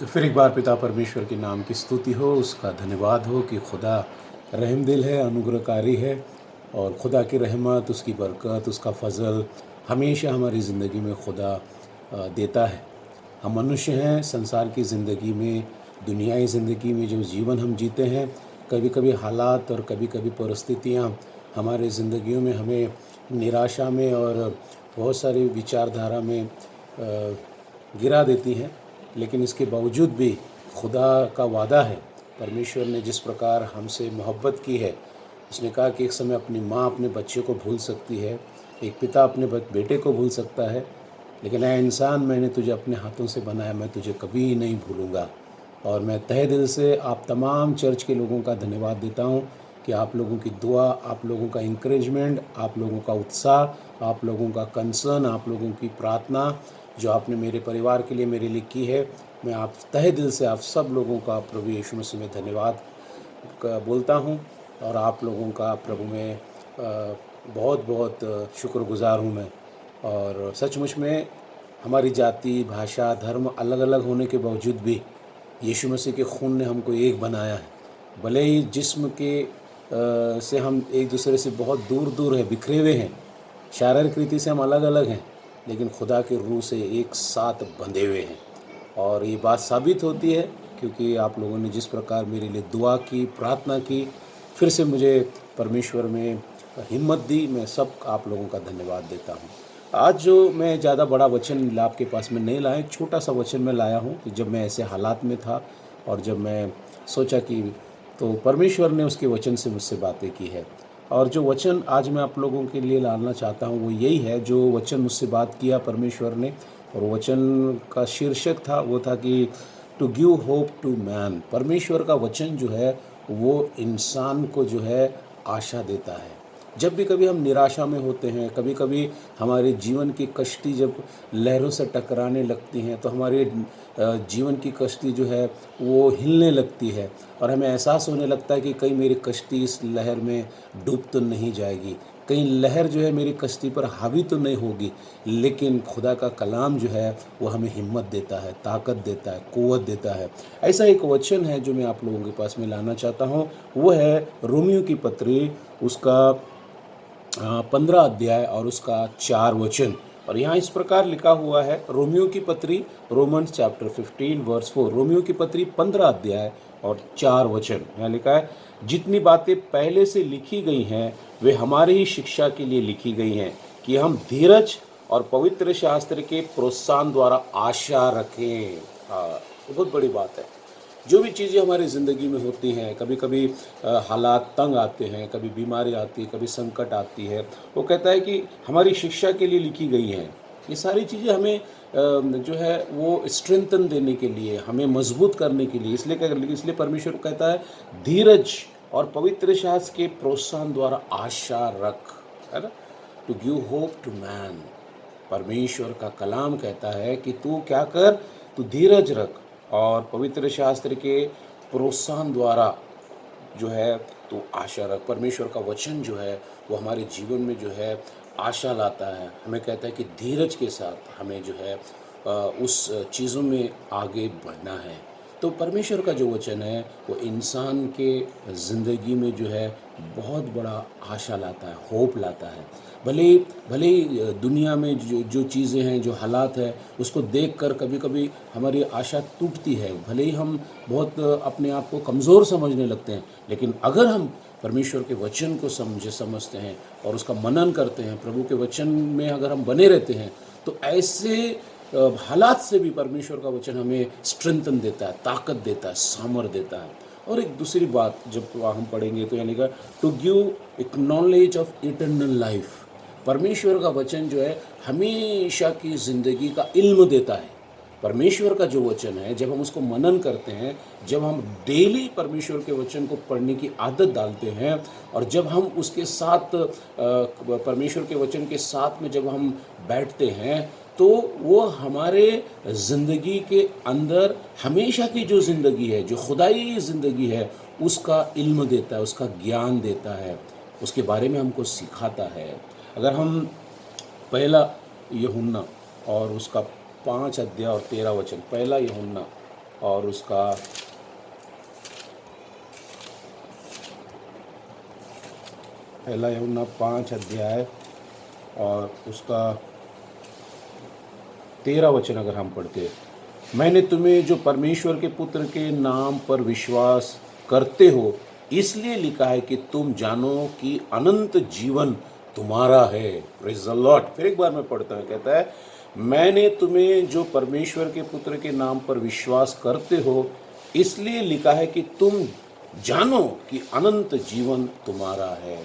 तो फिर एक बार पिता परमेश्वर के नाम की स्तुति हो, उसका धन्यवाद हो कि खुदा रहमदिल है, अनुग्रहकारी है और खुदा की रहमत, उसकी बरकत, उसका फ़ज़ल हमेशा हमारी ज़िंदगी में खुदा देता है। हम मनुष्य हैं, संसार की ज़िंदगी में, दुनियाई ज़िंदगी में जो जीवन हम जीते हैं, कभी-कभी हालात और कभी-कभी परिस्थितियाँ हमारे ज़िंदगियों में हमें निराशा में और बहुत सारी विचारधारा में गिरा देती हैं। लेकिन इसके बावजूद भी खुदा का वादा है, परमेश्वर ने जिस प्रकार हमसे मोहब्बत की है, उसने कहा कि एक समय अपनी माँ अपने बच्चे को भूल सकती है, एक पिता अपने बेटे को भूल सकता है, लेकिन ऐ इंसान, मैंने तुझे अपने हाथों से बनाया, मैं तुझे कभी नहीं भूलूँगा। और मैं तहे दिल से आप तमाम चर्च के लोगों का धन्यवाद देता हूँ कि आप लोगों की दुआ, आप लोगों का इंकरेजमेंट, आप लोगों का उत्साह, आप लोगों का कंसर्न, आप लोगों की प्रार्थना जो आपने मेरे परिवार के लिए मेरे लिए की है, मैं आप तहे दिल से आप सब लोगों का प्रभु यीशु मसीह में धन्यवाद बोलता हूँ। और आप लोगों का प्रभु में बहुत बहुत शुक्रगुज़ार हूँ मैं। और सचमुच में हमारी जाति, भाषा, धर्म अलग अलग होने के बावजूद भी यीशु मसीह के खून ने हमको एक बनाया है। भले ही जिस्म के से हम एक दूसरे से बहुत दूर दूर हैं, बिखरे हुए हैं, शारीरिक रीति से हम अलग अलग हैं, लेकिन खुदा के रूह से एक साथ बंधे हुए हैं। और ये बात साबित होती है क्योंकि आप लोगों ने जिस प्रकार मेरे लिए दुआ की, प्रार्थना की, फिर से मुझे परमेश्वर में हिम्मत दी, मैं सब आप लोगों का धन्यवाद देता हूँ। आज जो मैं ज़्यादा बड़ा वचन आपके पास में नहीं लाया, एक छोटा सा वचन मैं लाया हूँ कि जब मैं ऐसे हालात में था और जब मैं सोचा कि तो परमेश्वर ने उसके वचन से मुझसे बातें की है। और जो वचन आज मैं आप लोगों के लिए लाना चाहता हूँ वो यही है, जो वचन मुझसे बात किया परमेश्वर ने। और वचन का शीर्षक था, वो था कि to give hope to man. परमेश्वर का वचन जो है वो इंसान को जो है आशा देता है। जब भी कभी हम निराशा में होते हैं, कभी कभी हमारे जीवन की कश्ती जब लहरों से टकराने लगती हैं, तो हमारे जीवन की कश्ती जो है वो हिलने लगती है और हमें एहसास होने लगता है कि कहीं मेरी कश्ती इस लहर में डूब तो नहीं जाएगी, कहीं लहर जो है मेरी कश्ती पर हावी तो नहीं होगी। लेकिन खुदा का कलाम जो है वो हमें हिम्मत देता है, ताकत देता है, क़ुव्वत देता है। ऐसा एक वचन है जो मैं आप लोगों के पास में लाना चाहता हूँ, वो है रोमियो की पत्री, उसका 15 अध्याय और उसका 4 वचन। और यहाँ इस प्रकार लिखा हुआ है, रोमियो की पत्री, रोमन्स चैप्टर 15 वर्स 4, रोमियो की पत्री 15 अध्याय और 4 वचन। यहाँ लिखा है, जितनी बातें पहले से लिखी गई हैं वे हमारी ही शिक्षा के लिए लिखी गई हैं कि हम धीरज और पवित्र शास्त्र के प्रोत्साहन द्वारा आशा रखें। हाँ, ये बहुत बड़ी बात है। जो भी चीज़ें हमारी ज़िंदगी में होती हैं, कभी कभी हालात तंग आते हैं, कभी बीमारी आती है, कभी संकट आती है, वो कहता है कि हमारी शिक्षा के लिए लिखी गई हैं। ये सारी चीज़ें हमें जो है वो स्ट्रेंथन देने के लिए, हमें मजबूत करने के लिए, इसलिए परमेश्वर कहता है धीरज और पवित्र शास्त्र के प्रोत्साहन द्वारा आशा रख, है ना, to give hope to man. परमेश्वर का कलाम कहता है कि तू क्या कर, तू धीरज रख और पवित्र शास्त्र के प्रोत्साहन द्वारा जो है तो आशा रख। परमेश्वर का वचन जो है वो हमारे जीवन में जो है आशा लाता है। हमें कहता है कि धीरज के साथ हमें जो है उस चीज़ों में आगे बढ़ना है। तो परमेश्वर का जो वचन है वो इंसान के ज़िंदगी में जो है बहुत बड़ा आशा लाता है, होप लाता है। भले ही दुनिया में जो चीज़ें हैं, जो हालात है, उसको देखकर कभी कभी हमारी आशा टूटती है, भले ही हम बहुत अपने आप को कमज़ोर समझने लगते हैं, लेकिन अगर हम परमेश्वर के वचन को समझते हैं और उसका मनन करते हैं, प्रभु के वचन में अगर हम बने रहते हैं, तो ऐसे हालात से भी परमेश्वर का वचन हमें स्ट्रेंथन देता है, ताकत देता है, सामर्थ देता है। और एक दूसरी बात जब हम पढ़ेंगे तो यानी का टू गिव एक नॉलेज ऑफ इटर्नल लाइफ। परमेश्वर का वचन जो है हमेशा की ज़िंदगी का इल्म देता है। परमेश्वर का जो वचन है, जब हम उसको मनन करते हैं, जब हम डेली परमेश्वर के वचन को पढ़ने की आदत डालते हैं और जब हम उसके साथ परमेश्वर के वचन के साथ में जब हम बैठते हैं, तो वो हमारे ज़िंदगी के अंदर हमेशा की जो ज़िंदगी है, जो खुदाई ज़िंदगी है, उसका इल्म देता है, उसका ज्ञान देता है, उसके बारे में हमको सिखाता है। अगर हम पहला यूहन्ना और उसका 5 अध्याय और 13 वचन, पहला यूहन्ना और उसका पहला यूहन्ना 5 अध्याय और उसका 13 वचन अगर हम पढ़ते, मैंने तुम्हें जो परमेश्वर के पुत्र के नाम पर विश्वास करते हो इसलिए लिखा है कि तुम जानो कि अनंत जीवन तुम्हारा है। Praise the Lord. फिर एक बार मैं पढ़ता हूँ, कहता है मैंने तुम्हें जो परमेश्वर के पुत्र के नाम पर विश्वास करते हो इसलिए लिखा है कि तुम जानो कि अनंत जीवन तुम्हारा है।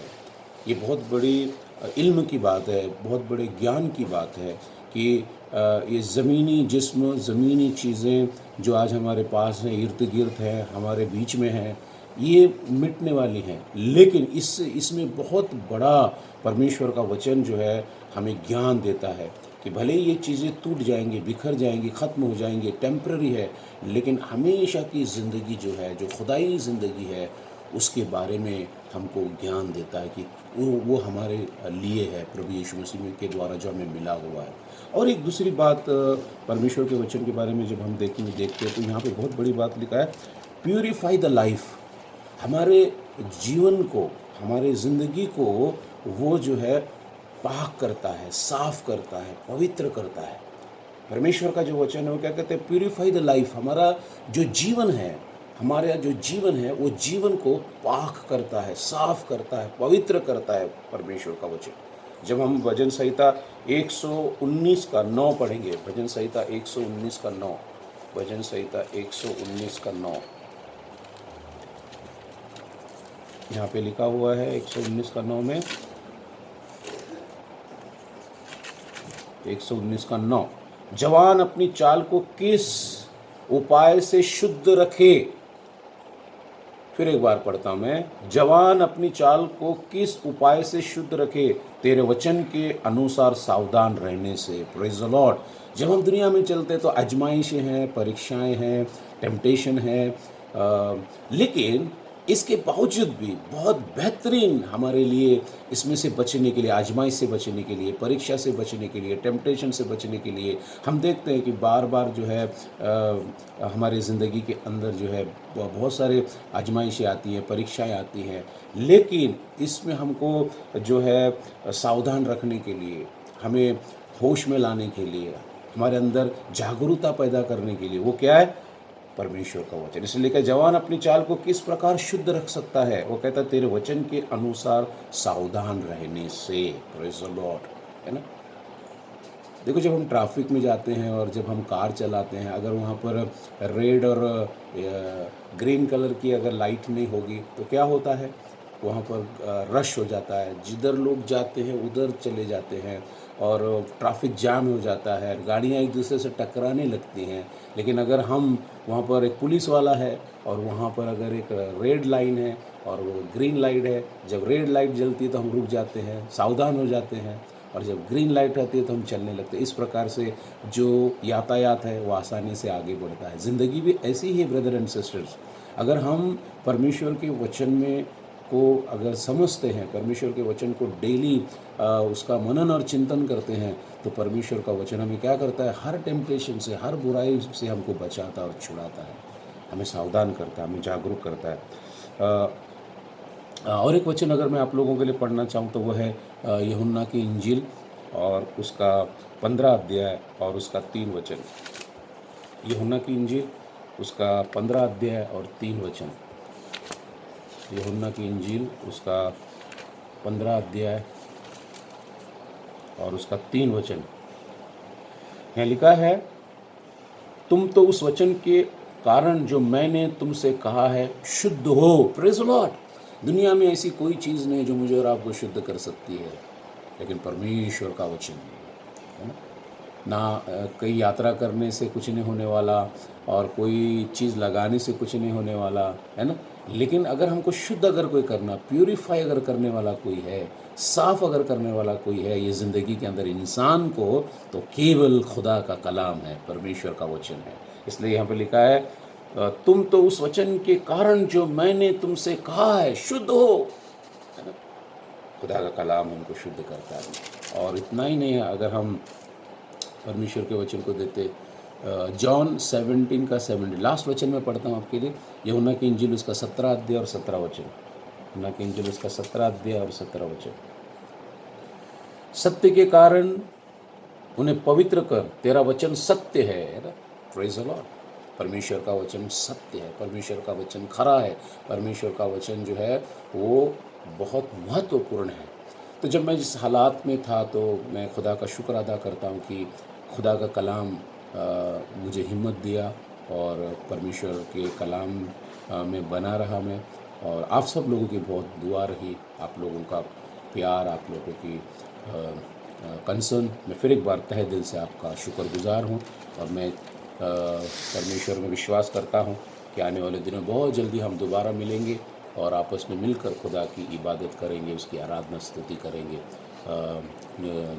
ये बहुत बड़ी इल्म की बात है, बहुत बड़े ज्ञान की बात है कि ये ज़मीनी जिस्म, ज़मीनी चीज़ें जो आज हमारे पास हैं, इर्द गिर्द हैं, हमारे बीच में हैं, ये मिटने वाली हैं, लेकिन इसमें बहुत बड़ा परमेश्वर का वचन जो है हमें ज्ञान देता है कि भले ही ये चीज़ें टूट जाएंगी, बिखर जाएंगी, ख़त्म हो जाएंगी, टेम्पररी है, लेकिन हमेशा की ज़िंदगी जो है, जो खुदाई ज़िंदगी है, उसके बारे में हमको ज्ञान देता है कि वो हमारे लिए है, प्रभु यीशु मसीह के द्वारा जो हमें मिला हुआ है। और एक दूसरी बात परमेश्वर के वचन के बारे में जब हम देखते हैं तो यहाँ पे बहुत बड़ी बात लिखा है, प्यूरिफाई द लाइफ। हमारे जीवन को, हमारे ज़िंदगी को वो जो है पाक करता है, साफ़ करता है, पवित्र करता है। परमेश्वर का जो वचन है वो क्या कहते हैं, प्यूरिफाई द लाइफ। हमारा जो जीवन है, हमारा जो जीवन है वो जीवन को पाक करता है, साफ करता है, पवित्र करता है परमेश्वर का वचन। जब हम भजन संहिता 119 का 9 पढ़ेंगे, भजन संहिता 119 का 9, भजन संहिता 119 का 9, यहाँ पे लिखा हुआ है 119 का 9 में, 119 का 9, जवान अपनी चाल को किस उपाय से शुद्ध रखे। फिर एक बार पढ़ता हूं मैं, जवान अपनी चाल को किस उपाय से शुद्ध रखे, तेरे वचन के अनुसार सावधान रहने से। Praise the Lord. जब हम दुनिया में चलते तो आजमाइशें हैं, परीक्षाएं हैं, टेम्पटेशन है, लेकिन इसके बावजूद भी बहुत बेहतरीन हमारे लिए इसमें से बचने के लिए, आजमाइश से बचने के लिए, परीक्षा से बचने के लिए, टेम्पटेशन से बचने के लिए हम देखते हैं कि बार बार जो है हमारे ज़िंदगी के अंदर जो है बहुत सारे आजमाइशें आती हैं, परीक्षाएं आती हैं, लेकिन इसमें हमको जो है सावधान रखने के लिए, हमें होश में लाने के लिए, हमारे अंदर जागरूकता पैदा करने के लिए वो क्या है, परमेश्वर का वचन। इसलिए कि जवान अपनी चाल को किस प्रकार शुद्ध रख सकता है, वो कहता है तेरे वचन के अनुसार सावधान रहने से। प्रेज़ द लॉर्ड, है ना। देखो, जब हम ट्रैफिक में जाते हैं और जब हम कार चलाते हैं, अगर वहाँ पर रेड और ग्रीन कलर की अगर लाइट नहीं होगी तो क्या होता है, वहाँ पर रश हो जाता है, जिधर लोग जाते हैं उधर चले जाते हैं और ट्रैफिक जाम हो जाता है, गाड़ियाँ एक दूसरे से टकराने लगती हैं। लेकिन अगर हम वहाँ पर एक पुलिस वाला है और वहाँ पर अगर एक रेड लाइन है और वो ग्रीन लाइट है, जब रेड लाइट जलती है तो हम रुक जाते हैं, सावधान हो जाते हैं, और जब ग्रीन लाइट रहती है तो हम चलने लगते हैं। इस प्रकार से जो यातायात है वो आसानी से आगे बढ़ता है। ज़िंदगी भी ऐसी ही है ब्रदर एंड सिस्टर्स। अगर हम परमेश्वर के वचन में को अगर समझते हैं, परमेश्वर के वचन को डेली उसका मनन और चिंतन करते हैं, तो परमेश्वर का वचन हमें क्या करता है, हर टेम्पटेशन से, हर बुराई से हमको बचाता और छुड़ाता है, हमें सावधान करता है, हमें जागरूक करता है। और एक वचन अगर मैं आप लोगों के लिए पढ़ना चाहूँ तो वो है यूहन्ना की इंजील और उसका 15 अध्याय और उसका 3 वचन। यूहन्ना की इंजील उसका 15 अध्याय और 3 वचन। यूहन्ना की इंजील उसका 15 अध्याय और उसका 3 वचन। यहाँ लिखा है, तुम तो उस वचन के कारण जो मैंने तुमसे कहा है शुद्ध हो। Praise the Lord. दुनिया में ऐसी कोई चीज़ नहीं जो मुझे और आपको शुद्ध कर सकती है, लेकिन परमेश्वर का वचन, है ना। कहीं यात्रा करने से कुछ नहीं होने वाला और कोई चीज़ लगाने से कुछ नहीं होने वाला, है ना। लेकिन अगर हमको शुद्ध अगर कोई करना, प्यूरिफाई अगर करने वाला कोई है, साफ़ अगर करने वाला कोई है ये ज़िंदगी के अंदर इंसान को, तो केवल खुदा का कलाम है, परमेश्वर का वचन है। इसलिए यहाँ पे लिखा है, तुम तो उस वचन के कारण जो मैंने तुमसे कहा है शुद्ध हो, है ना। खुदा का कलाम हमको शुद्ध करता है। और इतना ही नहीं है, अगर हम परमेश्वर के वचन को जॉन 17 का 70, लास्ट वचन में पढ़ता हूँ आपके लिए। यूहन्ना की इंजील उसका 17 अध्याय और 17 वचन। यूहन्ना की इंजील उसका 17 अध्याय और 17 वचन। सत्य के कारण उन्हें पवित्र कर, तेरा वचन सत्य है। Praise the Lord. परमेश्वर का वचन सत्य है, परमेश्वर का वचन खरा है, परमेश्वर का वचन जो है वो बहुत महत्वपूर्ण है। तो जब मैं जिस हालात में था तो मैं खुदा का शुक्र अदा करता हूँ कि खुदा का कलाम मुझे हिम्मत दिया और परमेश्वर के कलाम में बना रहा मैं। और आप सब लोगों की बहुत दुआ रही, आप लोगों का प्यार, आप लोगों की कंसर्न। मैं फिर एक बार तहे दिल से आपका शुक्रगुजार हूँ और मैं परमेश्वर में विश्वास करता हूँ कि आने वाले दिनों बहुत जल्दी हम दोबारा मिलेंगे और आपस में मिलकर खुदा की इबादत करेंगे, उसकी आराधना स्तुति करेंगे।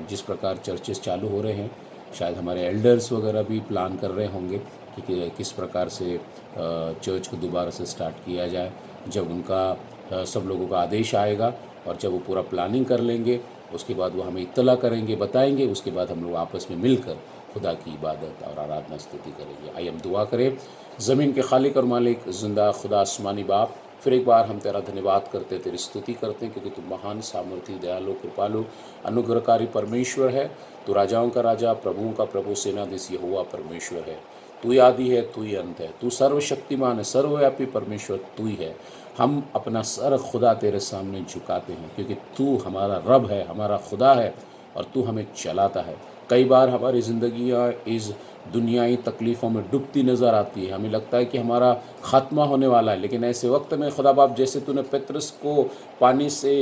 जिस प्रकार चर्चेस चालू हो रहे हैं, शायद हमारे एल्डर्स वगैरह भी प्लान कर रहे होंगे कि किस प्रकार से चर्च को दोबारा से स्टार्ट किया जाए। जब उनका सब लोगों का आदेश आएगा और जब वो पूरा प्लानिंग कर लेंगे, उसके बाद वो हमें इत्तला करेंगे, बताएंगे। उसके बाद हम लोग आपस में मिलकर खुदा की इबादत और आराधना स्तुति करेंगे। आइए हम दुआ करें। ज़मीन के खालिक और मालिक जिंदा खुदा आसमानी बाप, फिर एक बार हम तेरा धन्यवाद करते, तेरी स्तुति करते हैं क्योंकि तू महान, सामर्थी, दयालु, कृपालु, अनुग्रहकारी परमेश्वर है। तू राजाओं का राजा, प्रभुओं का प्रभु, सेनाधीश यहोवा परमेश्वर है। तू ही आदि है, तू ही अंत है, तू सर्वशक्तिमान है, सर्वव्यापी परमेश्वर तू ही है। हम अपना सर खुदा तेरे सामने झुकाते हैं क्योंकि तू हमारा रब है, हमारा खुदा है और तू हमें चलाता है। कई बार हमारी ज़िंदगियाँ इस दुनियाई तकलीफ़ों में डूबती नज़र आती है, हमें लगता है कि हमारा ख़ात्मा होने वाला है। लेकिन ऐसे वक्त में खुदा बाप, जैसे तूने पतरस को पानी से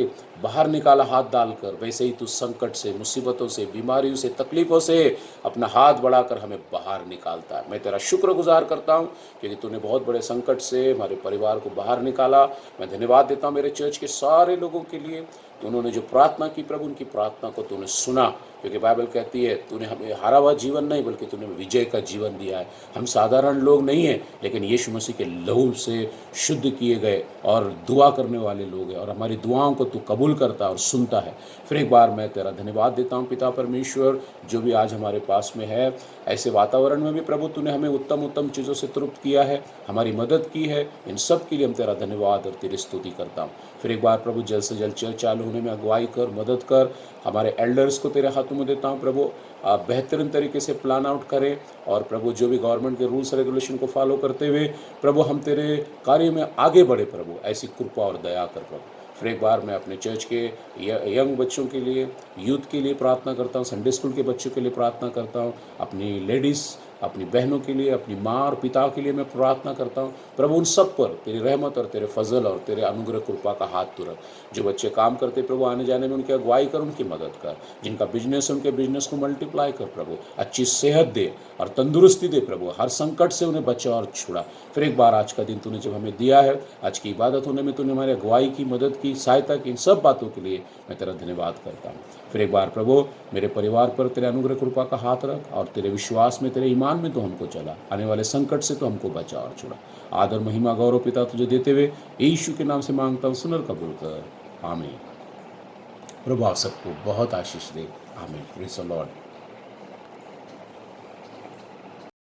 बाहर निकाला हाथ डालकर, वैसे ही तू संकट से, मुसीबतों से, बीमारियों से, तकलीफ़ों से अपना हाथ बढ़ाकर हमें बाहर निकालता है। मैं तेरा शुक्रगुजार करता हूँ क्योंकि तूने बहुत बड़े संकट से हमारे परिवार को बाहर निकाला। मैं धन्यवाद देता हूँ मेरे चर्च के सारे लोगों के लिए। उन्होंने जो प्रार्थना की प्रभु, उनकी प्रार्थना को तूने सुना क्योंकि बाइबल कहती है तूने हमें हारा हुआ जीवन नहीं बल्कि तूने विजय का जीवन दिया है। हम साधारण लोग नहीं हैं लेकिन यीशु मसीह के लहू से शुद्ध किए गए और दुआ करने वाले लोग हैं और हमारी दुआओं को तू कबूल करता और सुनता है। फिर एक बार मैं तेरा धन्यवाद देता हूँ पिता परमेश्वर, जो भी आज हमारे पास में है, ऐसे वातावरण में भी प्रभु तूने हमें उत्तम उत्तम चीज़ों से तृप्त किया है, हमारी मदद की है। इन सब के लिए हम तेरा धन्यवाद और तेरी स्तुति करता हूँ। फिर एक बार प्रभु जल्द से जल्द चर्च चालू होने में अगुवाई कर, मदद कर। हमारे एल्डर्स को तेरे हाथों में देता हूँ प्रभु, आप बेहतरीन तरीके से प्लान आउट करें और प्रभु जो भी गवर्नमेंट के रूल्स रेगुलेशन को फॉलो करते हुए प्रभु हम तेरे कार्य में आगे बढ़े प्रभु, ऐसी कृपा और दया कर प्रभु। फिर एक बार मैं अपने चर्च के यंग बच्चों के लिए, यूथ के लिए प्रार्थना करता हूँ, संडे स्कूल के बच्चों के लिए प्रार्थना करता हूँ, अपनी लेडीज़, अपनी बहनों के लिए, अपनी माँ और पिता के लिए मैं प्रार्थना करता हूँ प्रभु। उन सब पर तेरी रहमत और तेरे फजल और तेरे अनुग्रह कृपा का हाथ तू रख। जो बच्चे काम करते प्रभु, आने जाने में उनकी अगुवाई कर, उनकी मदद कर। जिनका बिजनेस है उनके बिजनेस को मल्टीप्लाई कर प्रभु, अच्छी सेहत दे और तंदुरुस्ती दे प्रभु, हर संकट से उन्हें बचा और छुड़ा। फिर एक बार आज का दिन तूने जब हमें दिया है, आज की इबादत होने में तूने हमारी अगुवाई की, मदद की, सहायता की, इन सब बातों के लिए मैं तेरा धन्यवाद करता हूँ। फिर एक बार प्रभु मेरे परिवार पर तेरे अनुग्रह कृपा का हाथ रख और तेरे विश्वास में, तेरे ईमान में तो हमको चला, आने वाले संकट से तो हमको बचा और छुड़ा। आदर महिमा गौरव पिता तुझे देते हुए यीशु के नाम से मांगता हूँ, सुनर कबूल कर, आमीन। प्रभु आप सबको बहुत आशीष दे, आमीन। Praise the Lord.